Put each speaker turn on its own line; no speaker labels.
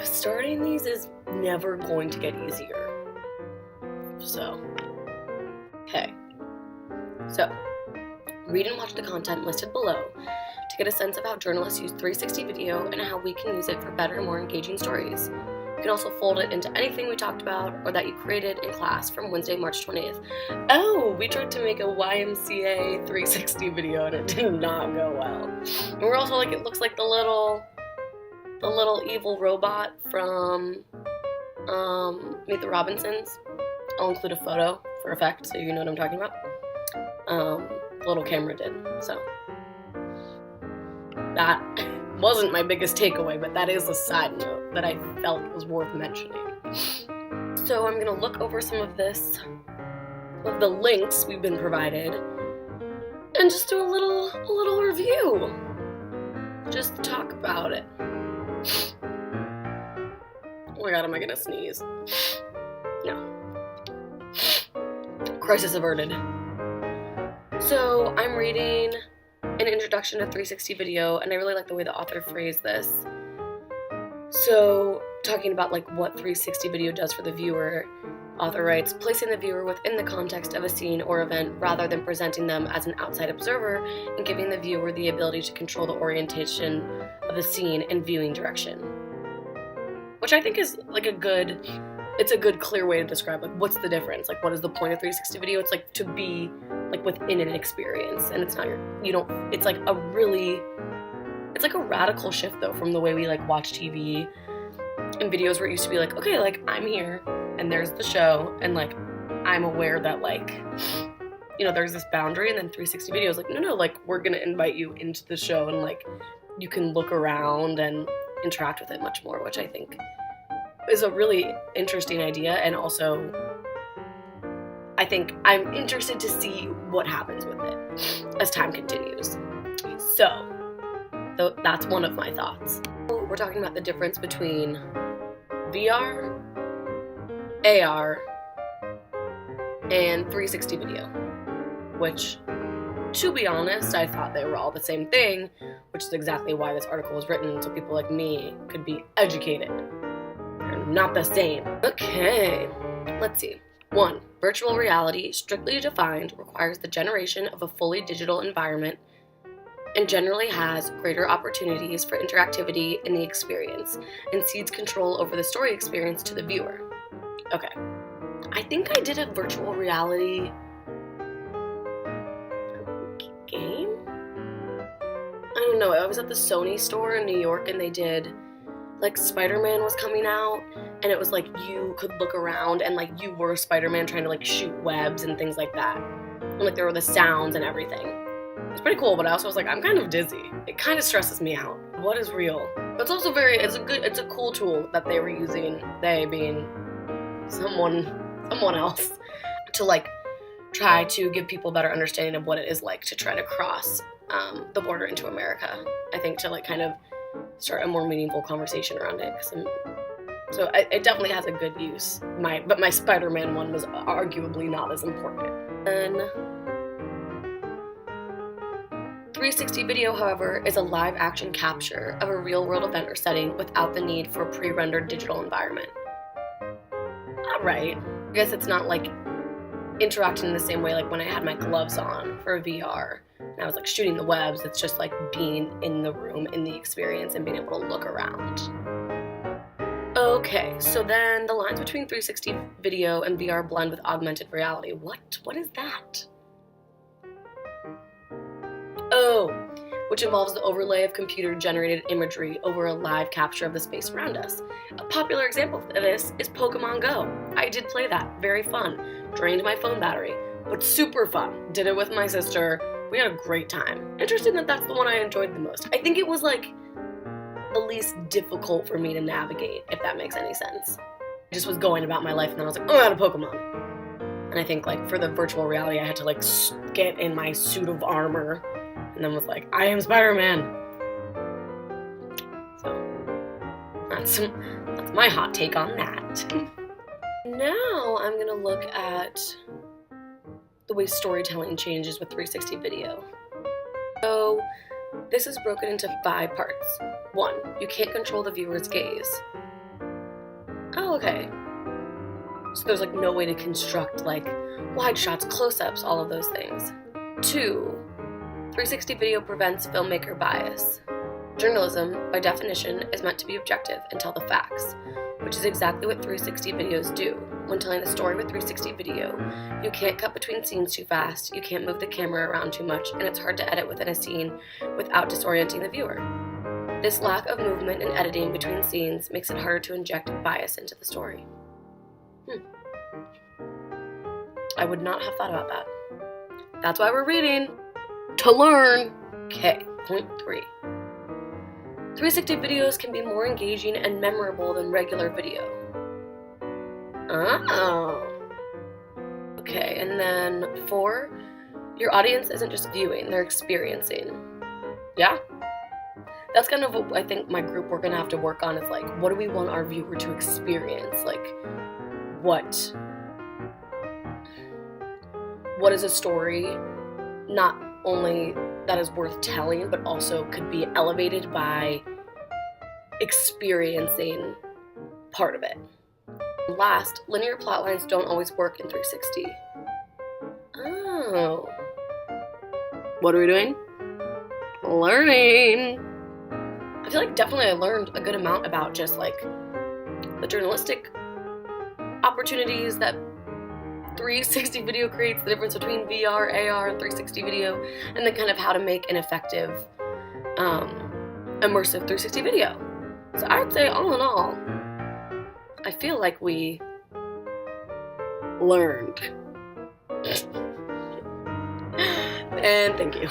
starting these is never going to get easier. So, okay. So, read and watch the content listed below to get a sense of how journalists use 360 video and how we can use it for better, more engaging stories. You can also fold it into anything we talked about or that you created in class from Wednesday, March 20th. Oh, we tried to make a YMCA 360 video and it did not go well. And we're also like, it looks like the little evil robot from Meet the Robinsons. I'll include a photo for effect so you know what I'm talking about. The little camera did, so. That wasn't my biggest takeaway, but that is a side note that I felt was worth mentioning. So I'm gonna look over some of the links we've been provided, and just do a little review. Just talk about it. Oh my god, am I gonna sneeze? No. Crisis averted. So I'm reading an introduction to 360 video, and I really like the way the author phrased this. So, talking about like what 360 video does for the viewer, author writes, placing the viewer within the context of a scene or event rather than presenting them as an outside observer and giving the viewer the ability to control the orientation of the scene and viewing direction. Which I think is like a good clear way to describe like what's the difference, like what is the point of 360 video. It's like to be like within an experience, and it's not it's like a radical shift though from the way we like watch TV and videos where it used to be like, okay, like I'm here and there's the show and like I'm aware that like, you know, there's this boundary, and then 360 video is like, no, like we're gonna invite you into the show and like you can look around and interact with it much more, which I think is a really interesting idea. And also I think I'm interested to see what happens with it as time continues. So, that's one of my thoughts. We're talking about the difference between VR, AR, and 360 video, which, to be honest, I thought they were all the same thing, which is exactly why this article was written, so people like me could be educated. They're not the same. Okay, let's see. 1. Virtual reality, strictly defined, requires the generation of a fully digital environment and generally has greater opportunities for interactivity in the experience and cedes control over the story experience to the viewer. Okay. I think I did a virtual reality game? I don't know. I was at the Sony store in New York and they did, like, Spider-Man was coming out, and it was like you could look around and like you were Spider-Man trying to like shoot webs and things like that. And like there were the sounds and everything. It's pretty cool, but I also was like, I'm kind of dizzy. It kind of stresses me out. What is real? But it's also it's a cool tool that they were using, they being someone else, to like try to give people a better understanding of what it is like to try to cross the border into America. I think to like kind of start a more meaningful conversation around it. So it definitely has a good use. But my Spider-Man one was arguably not as important. And 360 video, however, is a live action capture of a real world event or setting without the need for a pre-rendered digital environment. Alright, I guess it's not like interacting in the same way like when I had my gloves on for VR and I was like shooting the webs. It's just like being in the room, in the experience, and being able to look around. Okay, so then the lines between 360 video and VR blend with augmented reality. What is that? Oh, which involves the overlay of computer-generated imagery over a live capture of the space around us. A popular example of this is Pokemon Go. I did play that. Very fun. Drained my phone battery, but super fun. Did it with my sister. We had a great time. Interesting that that's the one I enjoyed the most. I think it was like the least difficult for me to navigate, if that makes any sense. I just was going about my life and then I was like, oh, I had a Pokemon. And I think like for the virtual reality, I had to like get in my suit of armor and then was like, I am Spider-Man. So that's my hot take on that. Now I'm gonna look at the way storytelling changes with 360 video. So this is broken into 5 parts. 1, you can't control the viewer's gaze. Oh, okay. So there's like no way to construct like wide shots, close-ups, all of those things. 2. 360 video prevents filmmaker bias. Journalism, by definition, is meant to be objective and tell the facts, which is exactly what 360 videos do. When telling the story with 360 video, you can't cut between scenes too fast, you can't move the camera around too much, and it's hard to edit within a scene without disorienting the viewer. This lack of movement and editing between scenes makes it harder to inject bias into the story. I would not have thought about that. That's why we're reading. To learn. Okay, point 3. 360 videos can be more engaging and memorable than regular video. Oh. Okay, and then 4, your audience isn't just viewing, they're experiencing. Yeah? That's kind of what I think my group we're gonna have to work on is like, what do we want our viewer to experience? Like, what is a story not only that is worth telling, but also could be elevated by experiencing part of it. Last, linear plotlines don't always work in 360. Oh. What are we doing? Learning. I feel like definitely I learned a good amount about just like the journalistic opportunities that 360 video creates, the difference between VR, AR, and 360 video, and then kind of how to make an effective, immersive 360 video. So I would say, all in all, I feel like we learned. And thank you.